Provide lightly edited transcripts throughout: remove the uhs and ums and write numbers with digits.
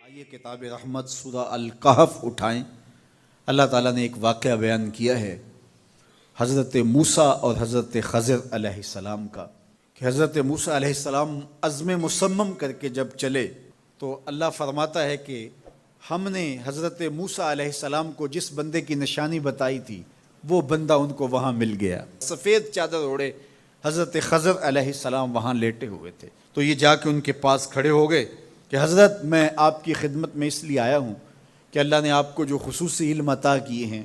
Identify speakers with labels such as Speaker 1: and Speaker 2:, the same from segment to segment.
Speaker 1: آئیے کتاب رحمت سورہ الکہف اٹھائیں۔ اللہ تعالیٰ نے ایک واقعہ بیان کیا ہے حضرت موسیٰ اور حضرت خضر علیہ السلام کا، کہ حضرت موسیٰ علیہ السلام عزم مصمم کر کے جب چلے تو اللہ فرماتا ہے کہ ہم نے حضرت موسیٰ علیہ السلام کو جس بندے کی نشانی بتائی تھی وہ بندہ ان کو وہاں مل گیا۔ سفید چادر اوڑے حضرت خضر علیہ السلام وہاں لیٹے ہوئے تھے، تو یہ جا کے ان کے پاس کھڑے ہو گئے کہ حضرت میں آپ کی خدمت میں اس لیے آیا ہوں کہ اللہ نے آپ کو جو خصوصی علم عطا کیے ہیں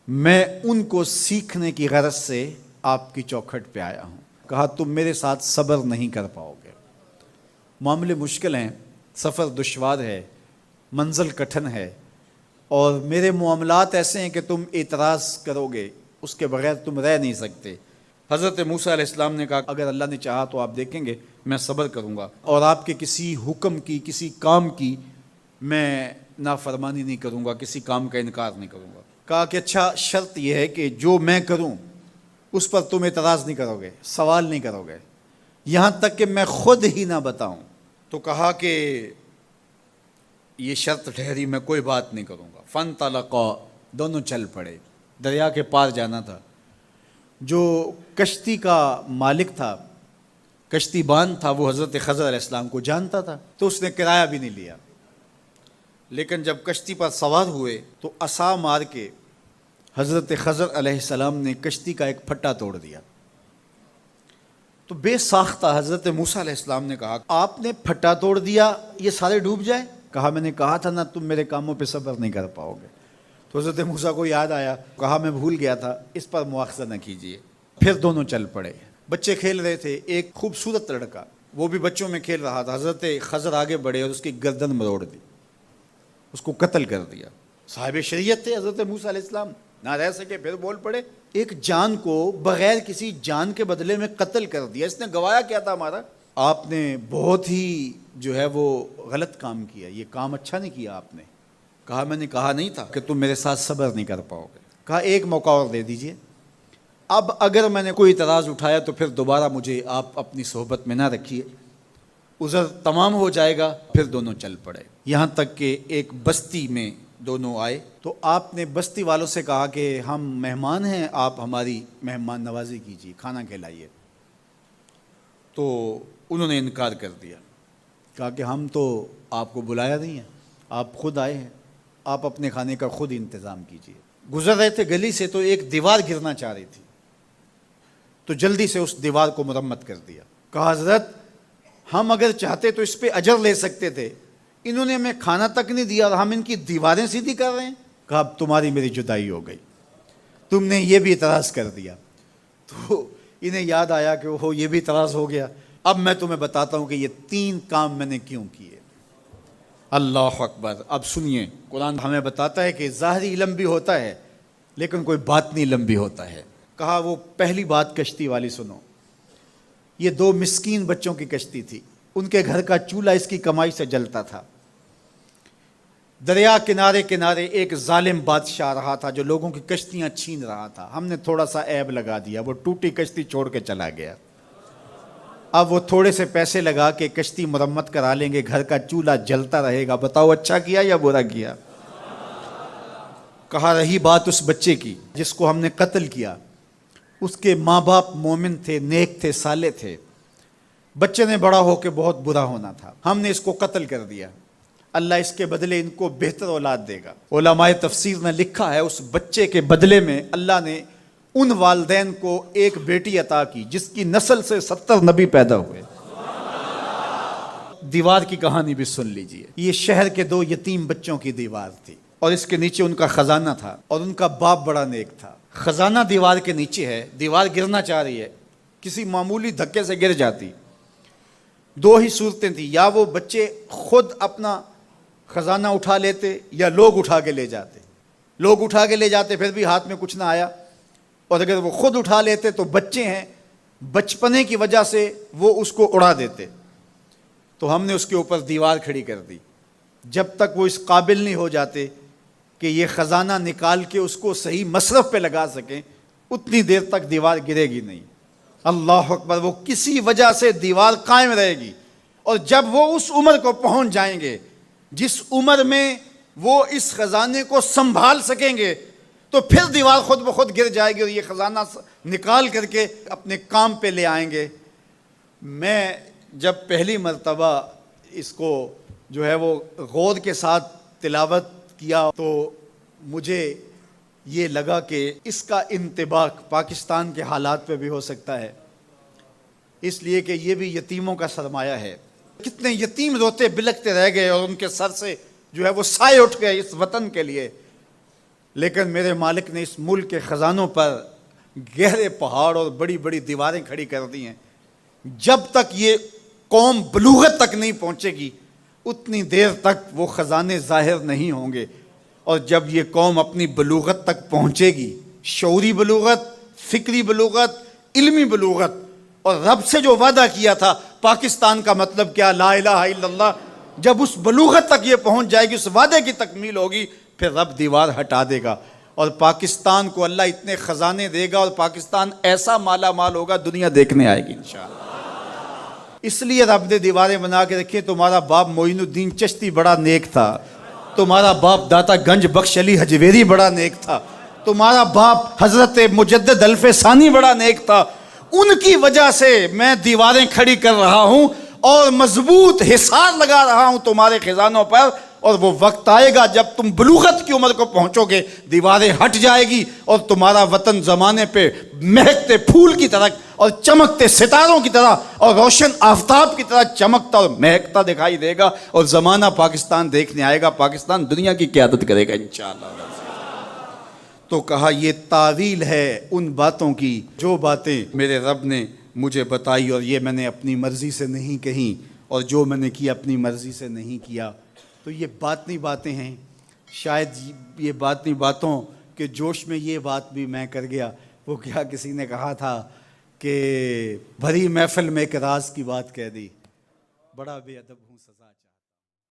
Speaker 1: میں ان کو سیکھنے کی غرض سے آپ کی چوکھٹ پہ آیا ہوں۔ کہا تم میرے ساتھ صبر نہیں کر پاؤ گے، معاملے مشکل ہیں، سفر دشوار ہے، منزل کٹھن ہے، اور میرے معاملات ایسے ہیں کہ تم اعتراض کرو گے اس کے بغیر تم رہ نہیں سکتے۔ حضرت موسیٰ علیہ السلام نے کہا اگر اللہ نے چاہا تو آپ دیکھیں گے میں صبر کروں گا اور آپ کے کسی حکم کی کسی کام کی میں نافرمانی نہیں کروں گا، کسی کام کا انکار نہیں کروں گا۔ کہا کہ اچھا شرط یہ ہے کہ جو میں کروں اس پر تم اعتراض نہیں کرو گے، سوال نہیں کرو گے، یہاں تک کہ میں خود ہی نہ بتاؤں۔ تو کہا کہ یہ شرط ٹھہری، میں کوئی بات نہیں کروں گا۔ فانطلقا، دونوں چل پڑے، دریا کے پار جانا تھا۔ جو کشتی کا مالک تھا، کشتی بان تھا، وہ حضرت خضر علیہ السلام کو جانتا تھا تو اس نے کرایہ بھی نہیں لیا، لیکن جب کشتی پر سوار ہوئے تو عصا مار کے حضرت خضر علیہ السلام نے کشتی کا ایک پھٹا توڑ دیا۔ تو بے ساختہ حضرت موسیٰ علیہ السلام نے کہا آپ نے پھٹا توڑ دیا، یہ سارے ڈوب جائے؟ کہا میں نے کہا تھا نا تم میرے کاموں پہ صبر نہیں کر پاؤ گے۔ تو حضرت موسیٰ کو یاد آیا، کہا میں بھول گیا تھا، اس پر مواخذہ نہ کیجیے۔ پھر دونوں چل پڑے، بچے کھیل رہے تھے، ایک خوبصورت لڑکا وہ بھی بچوں میں کھیل رہا تھا۔ حضرت خضر آگے بڑھے اور اس کی گردن مروڑ دی، اس کو قتل کر دیا۔ صاحب شریعت تھے حضرت موسیٰ علیہ السلام، نہ رہ سکے، پھر بول پڑے ایک جان کو بغیر کسی جان کے بدلے میں قتل کر دیا، اس نے گوایا کیا تھا ہمارا؟ آپ نے بہت ہی جو ہے وہ غلط کام کیا، یہ کام اچھا نہیں کیا آپ نے۔ کہا میں نے کہا نہیں تھا کہ تم میرے ساتھ صبر نہیں کر پاؤ گے۔ کہا ایک موقع اور دے دیجئے، اب اگر میں نے کوئی اعتراض اٹھایا تو پھر دوبارہ مجھے آپ اپنی صحبت میں نہ رکھیے، عذر تمام ہو جائے گا۔ پھر دونوں چل پڑے، یہاں تک کہ ایک بستی میں دونوں آئے تو آپ نے بستی والوں سے کہا کہ ہم مہمان ہیں، آپ ہماری مہمان نوازی کیجیے، کھانا کھلائیے۔ تو انہوں نے انکار کر دیا، کہا کہ ہم تو آپ کو بلایا نہیں ہے، آپ خود آئے ہیں، آپ اپنے کھانے کا خود انتظام کیجیے۔ گزر رہے تھے گلی سے تو ایک دیوار گرنا چاہ رہی تھی، تو جلدی سے اس دیوار کو مرمت کر دیا۔ کہا حضرت ہم اگر چاہتے تو اس پہ اجر لے سکتے تھے، انہوں نے ہمیں کھانا تک نہیں دیا اور ہم ان کی دیواریں سیدھی کر رہے ہیں۔ کہا اب تمہاری میری جدائی ہو گئی، تم نے یہ بھی اعتراض کر دیا۔ تو انہیں یاد آیا کہ وہ یہ بھی اعتراض ہو گیا۔ اب میں تمہیں بتاتا ہوں کہ یہ 3 کام میں نے کیوں کیے۔ اللہ اکبر۔ اب سنیے، قرآن ہمیں بتاتا ہے کہ ظاہری علم بھی ہوتا ہے لیکن کوئی باطنی علم بھی ہوتا ہے۔ کہا وہ پہلی بات کشتی والی سنو، یہ 2 مسکین بچوں کی کشتی تھی، ان کے گھر کا چولہا اس کی کمائی سے جلتا تھا۔ دریا کنارے کنارے ایک ظالم بادشاہ رہا تھا جو لوگوں کی کشتیاں چھین رہا تھا، ہم نے تھوڑا سا عیب لگا دیا، وہ ٹوٹی کشتی چھوڑ کے چلا گیا۔ اب وہ تھوڑے سے پیسے لگا کے کشتی مرمت کرا لیں گے، گھر کا چولہا جلتا رہے گا، بتاؤ اچھا کیا یا برا کیا؟ کہا رہی بات اس بچے کی جس کو ہم نے قتل کیا، اس کے ماں باپ مومن تھے، نیک تھے، صالح تھے، بچے نے بڑا ہو کے بہت برا ہونا تھا، ہم نے اس کو قتل کر دیا، اللہ اس کے بدلے ان کو بہتر اولاد دے گا۔ علماء تفسیر نے لکھا ہے اس بچے کے بدلے میں اللہ نے ان والدین کو ایک بیٹی عطا کی جس کی نسل سے 70 نبی پیدا ہوئے۔ دیوار کی کہانی بھی سن لیجئے، یہ شہر کے 2 یتیم بچوں کی دیوار تھی اور اس کے نیچے ان کا خزانہ تھا اور ان کا باپ بڑا نیک تھا۔ خزانہ دیوار کے نیچے ہے، دیوار گرنا چاہ رہی ہے، کسی معمولی دھکے سے گر جاتی۔ 2 ہی صورتیں تھیں، یا وہ بچے خود اپنا خزانہ اٹھا لیتے یا لوگ اٹھا کے لے جاتے۔ لوگ اٹھا کے لے جاتے پھر بھی ہاتھ میں کچھ نہ آیا، اور اگر وہ خود اٹھا لیتے تو بچے ہیں، بچپنے کی وجہ سے وہ اس کو اڑا دیتے۔ تو ہم نے اس کے اوپر دیوار کھڑی کر دی، جب تک وہ اس قابل نہیں ہو جاتے کہ یہ خزانہ نکال کے اس کو صحیح مصرف پہ لگا سکیں، اتنی دیر تک دیوار گرے گی نہیں۔ اللہ اکبر، وہ کسی وجہ سے دیوار قائم رہے گی، اور جب وہ اس عمر کو پہنچ جائیں گے جس عمر میں وہ اس خزانے کو سنبھال سکیں گے، تو پھر دیوار خود بخود گر جائے گی اور یہ خزانہ نکال کر کے اپنے کام پہ لے آئیں گے۔ میں جب پہلی مرتبہ اس کو جو ہے وہ غور کے ساتھ تلاوت کیا تو مجھے یہ لگا کہ اس کا انطباق پاکستان کے حالات پہ بھی ہو سکتا ہے، اس لیے کہ یہ بھی یتیموں کا سرمایہ ہے۔ کتنے یتیم روتے بلکتے رہ گئے اور ان کے سر سے جو ہے وہ سائے اٹھ گئے اس وطن کے لیے، لیکن میرے مالک نے اس ملک کے خزانوں پر گہرے پہاڑ اور بڑی بڑی دیواریں کھڑی کر دی ہیں۔ جب تک یہ قوم بلوغت تک نہیں پہنچے گی اتنی دیر تک وہ خزانے ظاہر نہیں ہوں گے، اور جب یہ قوم اپنی بلوغت تک پہنچے گی، شعوری بلوغت، فکری بلوغت، علمی بلوغت، اور رب سے جو وعدہ کیا تھا پاکستان کا مطلب کیا، لا الہ الا اللہ، جب اس بلوغت تک یہ پہنچ جائے گی، اس وعدے کی تکمیل ہوگی، پھر رب دیوار ہٹا دے گا اور پاکستان کو اللہ اتنے خزانے دے گا اور پاکستان ایسا مالا مال ہوگا دنیا دیکھنے آئے گی انشاءاللہ۔ اس لیے رب نے دیواریں بنا کے رکھی۔ تمہارا باپ معین الدین چشتی بڑا نیک تھا، تمہارا باپ داتا گنج بخش علی حجویری بڑا نیک تھا، تمہارا باپ حضرت مجدد الف ثانی بڑا نیک تھا، ان کی وجہ سے میں دیواریں کھڑی کر رہا ہوں اور مضبوط حصار لگا رہا ہوں تمہارے خزانوں پر، اور وہ وقت آئے گا جب تم بلوغت کی عمر کو پہنچو گے دیواریں ہٹ جائے گی اور تمہارا وطن زمانے پہ مہکتے پھول کی طرح اور چمکتے ستاروں کی طرح اور روشن آفتاب کی طرح چمکتا اور مہکتا دکھائی دے گا، اور زمانہ پاکستان دیکھنے آئے گا، پاکستان دنیا کی قیادت کرے گا انشاءاللہ۔ تو کہا یہ تعویل ہے ان باتوں کی جو باتیں میرے رب نے مجھے بتائی، اور یہ میں نے اپنی مرضی سے نہیں کہیں، اور جو میں نے کیا اپنی مرضی سے نہیں کیا۔ تو یہ باطنی باتیں ہیں، شاید یہ باطنی باتوں کے جوش میں یہ بات بھی میں کر گیا۔ وہ کیا کسی نے کہا تھا کہ بھری محفل میں ایک راز کی بات کہہ دی، بڑا بے ادب ہوں سزا